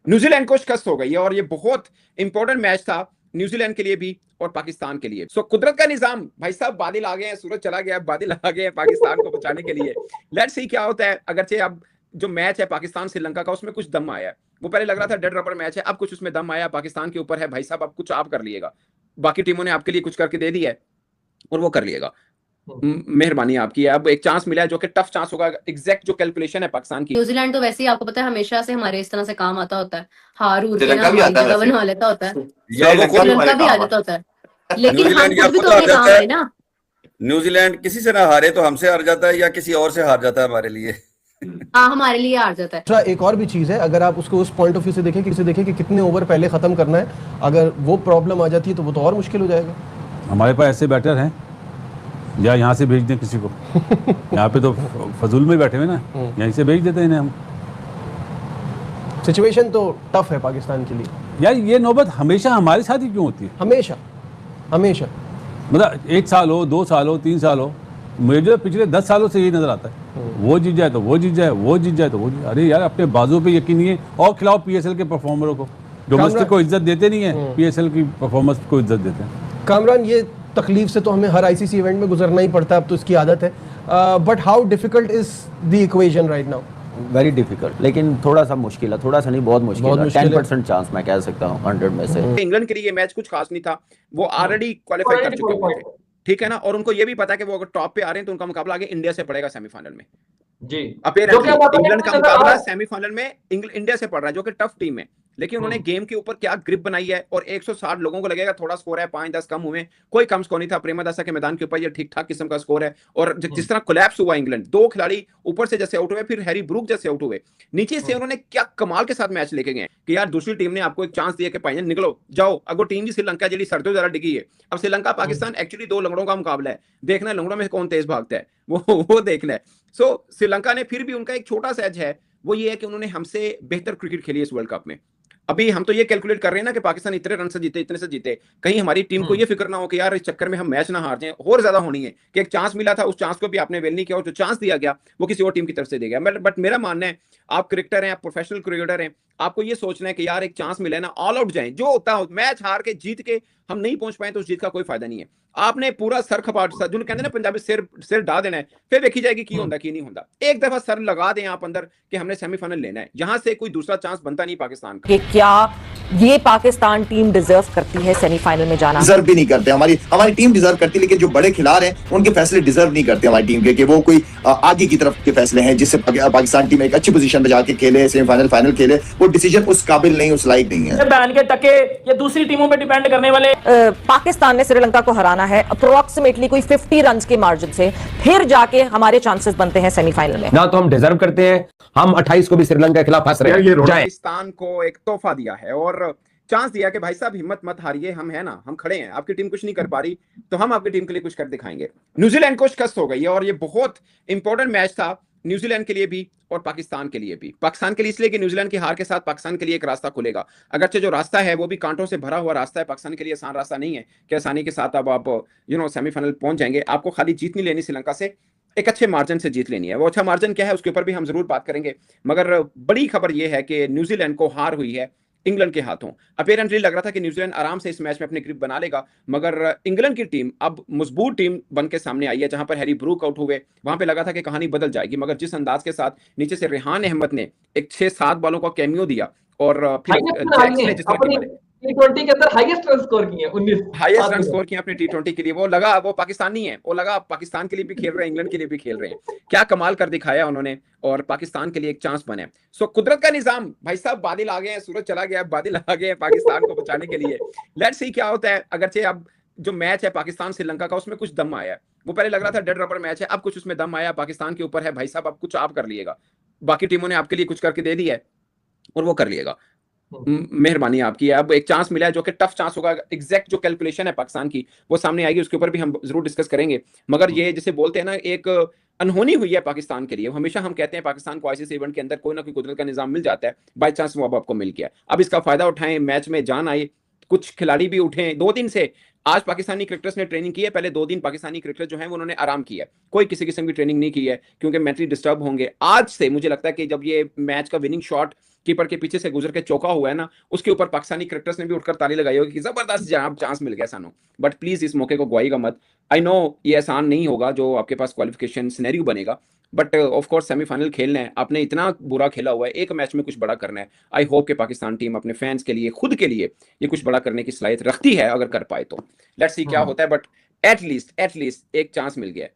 New Zealand को शिकस्त हो गई है और ये बहुत इंपॉर्टेंट मैच था न्यूजीलैंड के लिए भी और पाकिस्तान के लिए। सो कुदरत का निजाम भाई साहब, बादल आ गए हैं, सूरज चला गया, बादल आ गए हैं पाकिस्तान को बचाने के लिए। लेट्स सी क्या होता है। अगरचे अब जो मैच है पाकिस्तान श्रीलंका का, उसमें कुछ दम आया है। वो पहले लग रहा था डेड रबर मैच है, अब कुछ उसमें दम आया। पाकिस्तान के ऊपर है भाई साहब, अब कुछ आप कर लिएगा। बाकी टीमों ने आपके लिए कुछ करके दे दिया है और वो कर लिएगा। मेहरबानी आपकी है। अब एक चांस मिला है जो कि टफ चांस होगा। एग्जैक्ट जो कैलकुलेशन है पाकिस्तान की। न्यूजीलैंड तो वैसे ही आपको पता है हमेशा से हमारे इस तरह से काम आता होता है, हार हूर के ना श्रीलंका भी हमारी आता है जगह वैसे। बनवा लेता होता है। श्रीलंका भी हमारे श्रीलंका भी आ काम जाता आता होता है, लेकिन हम न्यूजीलैंड की खुद भी आपको तो तो अपने आदत काम है, है ना। न्यूजीलैंड किसी से ना हारे तो हमसे हार जाता है या किसी और से हार जाता है हमारे लिए। हाँ, हमारे लिए हार जाता है। दूसरा एक और भी चीज़ है, अगर आप उसको उस पॉइंट ऑफ व्यू से देखें कि कितने ओवर पहले ख़त्म करना है, अगर वो प्रॉब्लम आ जाती है तो वो तो और मुश्किल हो जाएगा। हमारे पास ऐसे बैटर हैं या यहाँ से भेज दें किसी को। यहाँ पे तो फजूल में बैठे हुए ना, यहीं से भेज देते हैं इन्हें हम। सिचुएशन तो टफ है पाकिस्तान के लिए। यार ये नौबत हमेशा हमारे साथ ही क्यों होती है? हमेशा हमेशा मतलब 1 साल हो, 2 साल हो, 3 साल हो, मुझे पिछले 10 सालों से यही नजर आता है। वो जीत जाए तो वो जीत जाए, वो जीत जाए तो वो जीत। अरे यार अपने बाजू पे यकीन नहीं है और खिलाओ पीएसएल के परफॉर्मरों को। डोमेस्टिक को इज्जत देते नहीं है, पीएसएल की परफॉर्मेंस को इज्जत देते हैं। कामरान, ये तकलीफ से तो हमें हर आईसीसी इवेंट में गुजरना ही पड़ता है, अब तो इसकी आदत है। But how difficult is the equation right now? Very difficult, लेकिन थोड़ा सा मुश्किल है, थोड़ा सा नहीं बहुत मुश्किल है। 10% चांस मैं कह सकता हूँ 100 में से। इंग्लैंड के लिए ये मैच कुछ खास नहीं था, वो ऑलरेडी क्वालिफाई कर चुके हुए थे, ठीक है ना। और उनको ये भी पता है कि वो अगर टॉप पे आ रहे हैं तो उनका मुकाबला आगे इंडिया से पड़ेगा सेमीफाइनल में जी। इंग्लैंड का मुकाबला सेमीफाइनल में इंडिया से पड़ रहा है, जो कि टफ टीम है। लेकिन उन्होंने गेम के ऊपर क्या ग्रिप बनाई है। और 160 लोगों को लगेगा थोड़ा स्कोर है, 5-10 कम हुए, कोई कम स्कोर नहीं था। प्रेमदासा के मैदान के ऊपर ये ठीक ठाक किस्म का स्कोर है। और जिस तरह कोलैप्स हुआ इंग्लैंड, 2 खिलाड़ी ऊपर से जैसे आउट हुए, फिर हैरी ब्रूक जैसे आउट हुए, नीचे से उन्होंने क्या कमाल के साथ मैच लेके गए कि यार दूसरी टीम ने आपको एक चांस दिया कि भाई निकलो जाओ। अगो टीम जी श्रीलंका जी सर्दो जरा डिगी है। अब श्रीलंका पाकिस्तान एक्चुअली 2 लंगड़ों का मुकाबला है, देखना है लंगड़ों में कौन तेज भागता है, वो देखना है। सो श्रीलंका ने फिर भी, उनका एक छोटा सा एज है, वो ये है कि उन्होंने हमसे बेहतर क्रिकेट खेली इस वर्ल्ड कप में। अभी हम तो ये कैलकुलेट कर रहे हैं ना कि पाकिस्तान इतने रन से जीते, इतने से जीते, कहीं हमारी टीम को ये फिक्र ना हो कि यार इस चक्कर में हम मैच ना हार जाएं। और ज्यादा होनी है कि एक चांस मिला था, उस चांस को भी आपने वेल नहीं किया, और जो चांस दिया गया वो किसी और टीम की तरफ से दिया गया। बट मेरा मानना है, आप क्रिकेटर हैं, आप प्रोफेशनल क्रिकेटर हैं, आपको ये सोचना है कि यार एक चांस मिले ना, ऑल आउट जाए, जो होता है। मैच हार के जीत के हम नहीं पहुंच पाए तो उस जीत का कोई फायदा नहीं है। आपने पूरा सर खपाट, जो कहते हैं ना पंजाबी, सिर ढा देना है, फिर देखी जाएगी की होता की नहीं होता। एक दफा सर लगा दें आप अंदर कि हमने सेमीफाइनल लेना है, यहां से कोई दूसरा चांस बनता नहीं पाकिस्तान का। क्या ये पाकिस्तान टीम डिजर्व करती है सेमीफाइनल में जाना? डिजर्व भी नहीं करते। हमारी टीम डिजर्व करती है, लेकिन जो बड़े खिलाड़ी हैं उनके फैसले डिजर्व नहीं करते हमारी टीम के, कि वो कोई आगे की तरफ के फैसले हैं जिससे पाकिस्तान टीम एक अच्छी पोजीशन पे जाके खेले, सेमीफाइनल फाइनल खेले। वो डिसीजन उस काबिल नहीं, उस लायक नहीं है। बैन के टके ये दूसरी टीमों पे डिपेंड करने वाले। पाकिस्तान ने श्रीलंका को हराना है अप्रोक्सीमेटली कोई 50 रन के मार्जिन से, फिर जाके हमारे चांसेस बनते हैं सेमीफाइनल में। ना तो हम डिजर्व करते हैं, हम 28 को भी श्रीलंका के खिलाफ फंस रहे हैं। पाकिस्तान को एक तोहफा दिया है और चांस दिया कि भाई साहब हिम्मत मत हारिए, हम है ना, हम खड़े हैं। आपकी टीम कुछ नहीं कर पा रही तो हम आपकी टीम के लिए कुछ कर दिखाएंगे। न्यूजीलैंड को शिकस्त हो गई है और ये बहुत इंपॉर्टेंट मैच था न्यूजीलैंड के लिए भी और पाकिस्तान के लिए भी। पाकिस्तान के लिए इसलिए कि न्यूजीलैंड की हार के साथ पाकिस्तान के लिए एक रास्ता खुलेगा। अगरचे जो रास्ता है वो भी कांटों से भरा हुआ रास्ता है, पाकिस्तान के लिए आसान रास्ता नहीं है कि आसानी के साथ अब आप सेमीफाइनल पहुंच जाएंगे। आपको खाली जीत नहीं लेनी श्रीलंका से, एक अच्छे मार्जिन से जीत लेनी है। वो अच्छा मार्जिन क्या है उसके ऊपर भी हम जरूर बात करेंगे। मगर बड़ी खबर यह है कि न्यूजीलैंड को हार हुई है इंग्लैंड के हाथों। अपेरेंटली लग रहा था कि न्यूजीलैंड आराम से इस मैच में अपनी ग्रिप बना लेगा, मगर इंग्लैंड की टीम अब मजबूत टीम बन के सामने आई है। जहां पर हैरी ब्रूक आउट हुए वहां पे लगा था कि कहानी बदल जाएगी, मगर जिस अंदाज के साथ नीचे से रेहान अहमद ने एक 6-7 बॉलों का कैमियो दिया और फिर जैक्स ने जिस तरह T20 के अंदर हाईएस्ट रन स्कोर किए, 19 हाईएस्ट रन स्कोर किया अपने T20 के लिए। वो लगा वो पाकिस्तानी है, वो लगा पाकिस्तान के लिए भी खेल रहे हैं, इंग्लैंड के लिए भी खेल रहे हैं। क्या कमाल कर दिखाया उन्होंने और पाकिस्तान के लिए एक चांस बने। सो कुदरत का निजाम भाई साहब, बादल आ गए हैं, सूरज चला गया, बादल आ गए हैं पाकिस्तान को बचाने के लिए। लेट्स सी क्या होता है। अगरचे अब जो मैच है पाकिस्तान श्रीलंका का, उसमें कुछ दम आया है। वो पहले लग रहा था डेड रबर मैच है, अब कुछ उसमें दम आया। पाकिस्तान के ऊपर है भाई साहब, अब कुछ आप कर लिएगा। बाकी टीमों ने आपके लिए कुछ करके दे दिया है और वो कर लिएगा। मेहरबानी आपकी है। अब एक चांस मिला है जो कि टफ चांस होगा। एग्जैक्ट जो कैलकुलेशन है पाकिस्तान की वो सामने आएगी, उसके ऊपर भी हम जरूर डिस्कस करेंगे। मगर ये जैसे बोलते हैं ना, एक अनहोनी हुई है पाकिस्तान के लिए। हमेशा हम कहते हैं पाकिस्तान को आईसीसी इवेंट के अंदर कोई ना कोई कुदरत का निजाम मिल जाता है, बाई चांस वो अब आपको मिल गया। अब इसका फायदा उठाएं, मैच में जान आए, कुछ खिलाड़ी भी उठे। 2 दिन से आज पाकिस्तानी क्रिकेटर्स ने ट्रेनिंग की है। पहले 2 दिन पाकिस्तानी क्रिकेटर जो हैं वो उन्होंने आराम किया है, कोई किसी किस्म की ट्रेनिंग नहीं की है क्योंकि मेंटली डिस्टर्ब होंगे। आज से मुझे लगता है कि जब ये मैच का विनिंग शॉट कीपर के पीछे से गुजर के चौका हुआ है ना, उसके ऊपर पाकिस्तानी क्रिकेटर्स ने भी उठकर ताली लगाई होगी कि जबरदस्त चांस मिल गया सानू। बट प्लीज इस मौके को गवाइएगा मत। आई नो ये आसान नहीं होगा जो आपके पास क्वालिफिकेशन सिनेरियो बनेगा, बट ऑफ कोर्स सेमीफाइनल खेलना है, आपने इतना बुरा खेला हुआ है, एक मैच में कुछ बड़ा करना है। आई होप कि पाकिस्तान टीम अपने फैंस के लिए, खुद के लिए ये कुछ बड़ा करने की सलाहियत रखती है, अगर कर पाए तो। लेट्स सी क्या होता है, बट एटलीस्ट एक चांस मिल गया।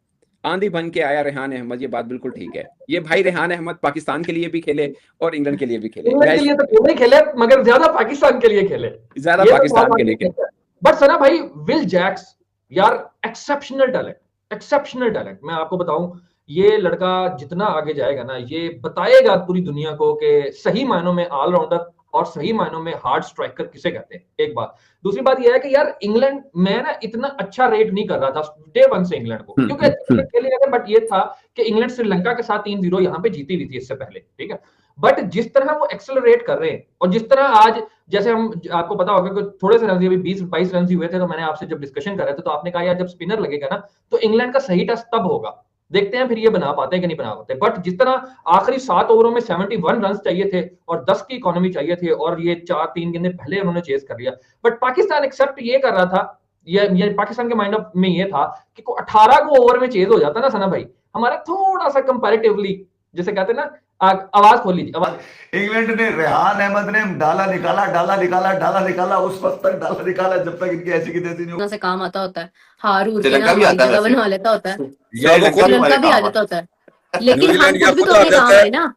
आंधी बन के आया रेहान अहमद, ये बात बिल्कुल ठीक है। ये भाई रेहान अहमद पाकिस्तान के लिए भी खेले और इंग्लैंड के लिए भी खेले। इंग्लैंड के लिए तो दोनों ही खेले, मगर ज्यादा पाकिस्तान के लिए खेले, ज्यादा पाकिस्तान के लिए खेले। बट सना भाई, विल जैक्स यार एक्सेप्शनल टैलेंट। मैं आपको बताऊं, ये लड़का जितना आगे जाएगा ना, ये बताएगा पूरी दुनिया को कि सही मायनों में ऑलराउंडर और सही मायनों में हार्ड स्ट्राइकर किसे कहते हैं। एक बात। दूसरी बात यह है कि यार इंग्लैंड, मैं ना इतना अच्छा रेट नहीं कर रहा था डे वन से इंग्लैंड को, क्योंकि खेले गए, बट ये था कि इंग्लैंड श्रीलंका के साथ 3-0 यहाँ पे जीती हुई थी इससे पहले, ठीक है। बट जिस तरह वो एक्सेलरेट कर रहे हैं और जिस तरह आज, जैसे हम, आपको पता होगा कि थोड़े से रन, अभी 20-22 रन ही हुए थे, तो मैंने आपसे जब डिस्कशन कर रहे थे तो आपने कहा यार जब स्पिनर लगेगा ना तो इंग्लैंड का सही टच तब होगा, देखते हैं फिर ये बना पाते हैं कि नहीं बना पाते। बट जिस तरह आखिरी 7 ओवरों में 71 रन चाहिए थे और 10 की इकोनॉमी चाहिए थी, और ये 4-3 गेंदें पहले उन्होंने चेस कर लिया। बट पाकिस्तान एक्सेप्ट ये कर रहा था, ये पाकिस्तान के माइंड में ये था कि 18 को ओवर में चेज हो जाता ना सना भाई, हमारा थोड़ा सा कंपैरेटिवली, जैसे कहते हैं ना, आवाज खोल लीजिए आवाज। इंग्लैंड ने, रेहान अहमद ने डाला निकाला, उस वक्त तक डाला निकाला जब तक इनकी ऐसी की तैसी नहीं से काम आता होता है, हार उठ श्रीलंका भी आता है जगह वैसे। बना लेता होता है, श्रीलंका भी आ जाता होता है, लेकिन हम न्यूजीलैंड या खुद भी खुद तो हार अपने काम जाता है। है ना।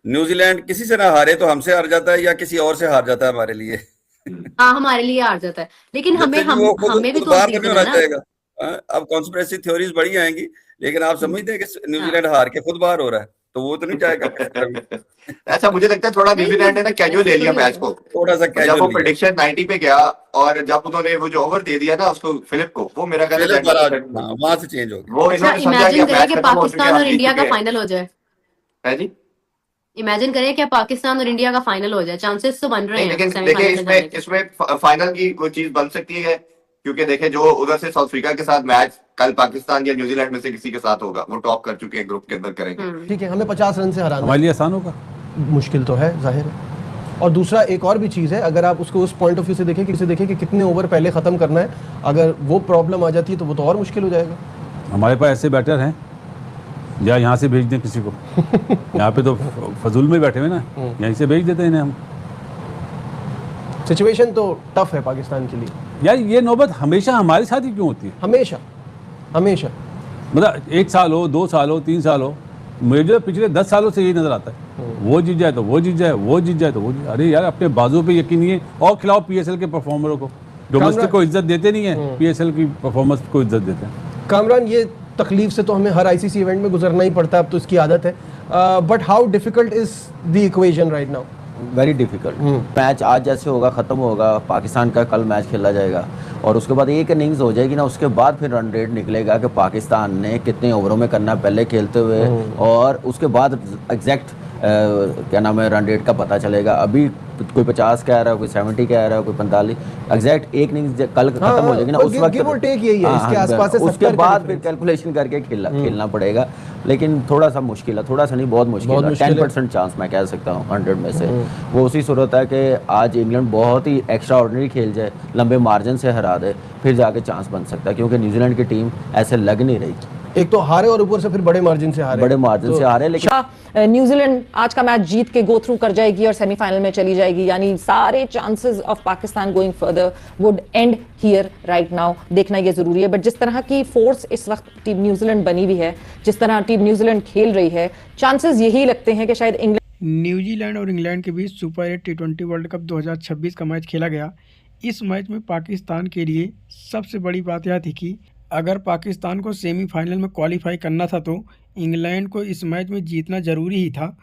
न्यूजीलैंड किसी से ना हारे तो हमसे हार जाता है या किसी और से हार जाता है हमारे लिए। हाँ, हमारे लिए हार जाता है, लेकिन जब हमें तक वो खुद हमें भी खुद तो बाहर तो सीखना नहीं है होना ना। चाहेगा। अब कॉन्स्पिरेसी थ्योरीज बड़ी आएंगी, लेकिन आप समझते हैं कि न्यूजीलैंड हार के खुद बाहर हो रहा है, तो वो तो नहीं चाहेगा। ऐसा मुझे लगता है थोड़ा न्यूजीलैंड ने ना कैजुअल ले लिया मैच को, थोड़ा सा जब वो कैजुअल प्रेडिक्शन 90 पे गया और जब उन्होंने वो जो ओवर दे दिया ना उसको फिलिप को, वो मेरा ख्याल है वहां से चेंज हो गया। वो इन्होंने समझा कि इमेजिन करें मैच कि खत्म हो चुका पाकिस्तान है, और हम इंडिया जीत का चुके हैं। फाइनल हो जाए। है जी? इमेजिन करें कि पाकिस्तान और इंडिया का फाइनल हो जाए, चांसेस तो बन रहे नहीं, हैं लेकिन सेमीफाइनल देखिए में जाने के। इसमें फाइनल की कोई चीज बन सकती है, क्योंकि देखें जो उधर से साउथ अफ्रीका के साथ मैच कल पाकिस्तान या न्यूजीलैंड में से किसी के साथ होगा, वो टॉप कर चुके हैं, ग्रुप के अंदर करेंगे। ठीक है, हमें 50 रन से हराना हमारे लिए आसान होगा, मुश्किल तो है, जाहिर है। और दूसरा एक और भी चीज़ है, अगर आप उसको उस पॉइंट ऑफ व्यू से देखें कि कितने ओवर पहले ख़त्म करना है, अगर वो प्रॉब्लम आ जाती है तो वो तो और मुश्किल हो जाएगा। हमारे पास ऐसे बैटर हैं या यहाँ से भेज दें किसी को। यहाँ पे तो फजूल में बैठे हुए ना, यहीं से भेज देते हैं इन्हें हम। सिचुएशन तो टफ है पाकिस्तान के लिए यार, ये नौबत हमेशा हमारे साथ ही क्यों होती है? हमेशा मतलब 1 साल हो, 2 साल हो, 3 साल हो, मुझे पिछले 10 सालों से यही नजर आता है, वो जीत जाए तो वो जीत जाए, वो जीत जाए तो वो जीत। अरे यार, अपने बाजू पे यकीन नहीं है और खिलाओ पीएसएल के परफॉर्मरों को। डोमेस्टिक को इज्जत देते नहीं है, पीएसएल की परफॉर्मेंस को इज्जत देते हैं। कामरान, ये तकलीफ से तो हमें हर आईसीसी इवेंट में गुजरना ही पड़ता है, अब तो इसकी आदत है। But how difficult is the equation right now? Very difficult. Match आज जैसे होगा, ख़त्म होगा, पाकिस्तान का कल मैच खेला जाएगा और उसके बाद एक इनिंग्स हो जाएगी ना, उसके बाद फिर रन रेट निकलेगा कि पाकिस्तान ने कितने ओवरों में करना पहले खेलते हुए, और उसके बाद एग्जैक्ट क्या नाम है रन रेट का पता चलेगा। अभी कोई 50 कह रहा है, कोई 70 कह रहा है, कोई 45, एग्जैक्ट एक इनिंग्स कल खत्म हो जाएगी ना, उस वक्त यही है, इसके आसपास उसके बाद फिर कैलकुलेशन करके खेलना पड़ेगा। लेकिन थोड़ा सा मुश्किल है, थोड़ा सा नहीं, बहुत मुश्किल है। 10% चांस मैं कह सकता हूँ 100 में से। वो उसी सूरत है कि आज इंग्लैंड बहुत ही एक्स्ट्रा ऑर्डिनरी खेल जाए, लंबे मार्जिन से हरा दे, फिर जाके चांस बन सकता है, क्योंकि न्यूजीलैंड की टीम ऐसे लग नहीं रही। एक तो हारे और ऊपर से फिर बड़े मार्जिन से हारे, लेकिन न्यूजीलैंड आज का मैच जीत के गो थ्रू कर जाएगी और सेमीफाइनल में चली जाएगी, यानी सारे chances of Pakistan going further would and here right now. देखना ये जरूरी है। बट जिस तरह की फोर्स इस वक्त टीम न्यूजीलैंड बनी हुई है, जिस तरह टीम न्यूजीलैंड खेल रही है, चांसेस यही लगते हैं कि शायद न्यूजीलैंड और इंग्लैंड के बीच सुपर 8 T20 वर्ल्ड कप 2026 का मैच खेला गया। इस मैच में पाकिस्तान के लिए सबसे बड़ी बात यह थी कि अगर पाकिस्तान को सेमीफाइनल में क्वालिफाई करना था तो इंग्लैंड को इस मैच में जीतना ज़रूरी ही था।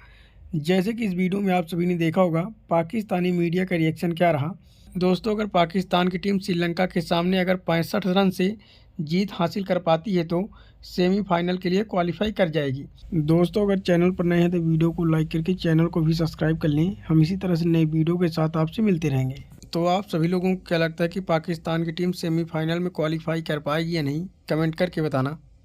जैसे कि इस वीडियो में आप सभी ने देखा होगा पाकिस्तानी मीडिया का रिएक्शन क्या रहा। दोस्तों, अगर पाकिस्तान की टीम श्रीलंका के सामने अगर 65 रन से जीत हासिल कर पाती है तो सेमीफाइनल के लिए क्वालिफाई कर जाएगी। दोस्तों, अगर चैनल पर नए हैं तो वीडियो को लाइक करके चैनल को भी सब्सक्राइब कर लें। हम इसी तरह से नए वीडियो के साथ आपसे मिलते रहेंगे। तो आप सभी लोगों को क्या लगता है कि पाकिस्तान की टीम सेमीफाइनल में क्वालिफाई कर पाएगी या नहीं, कमेंट करके बताना।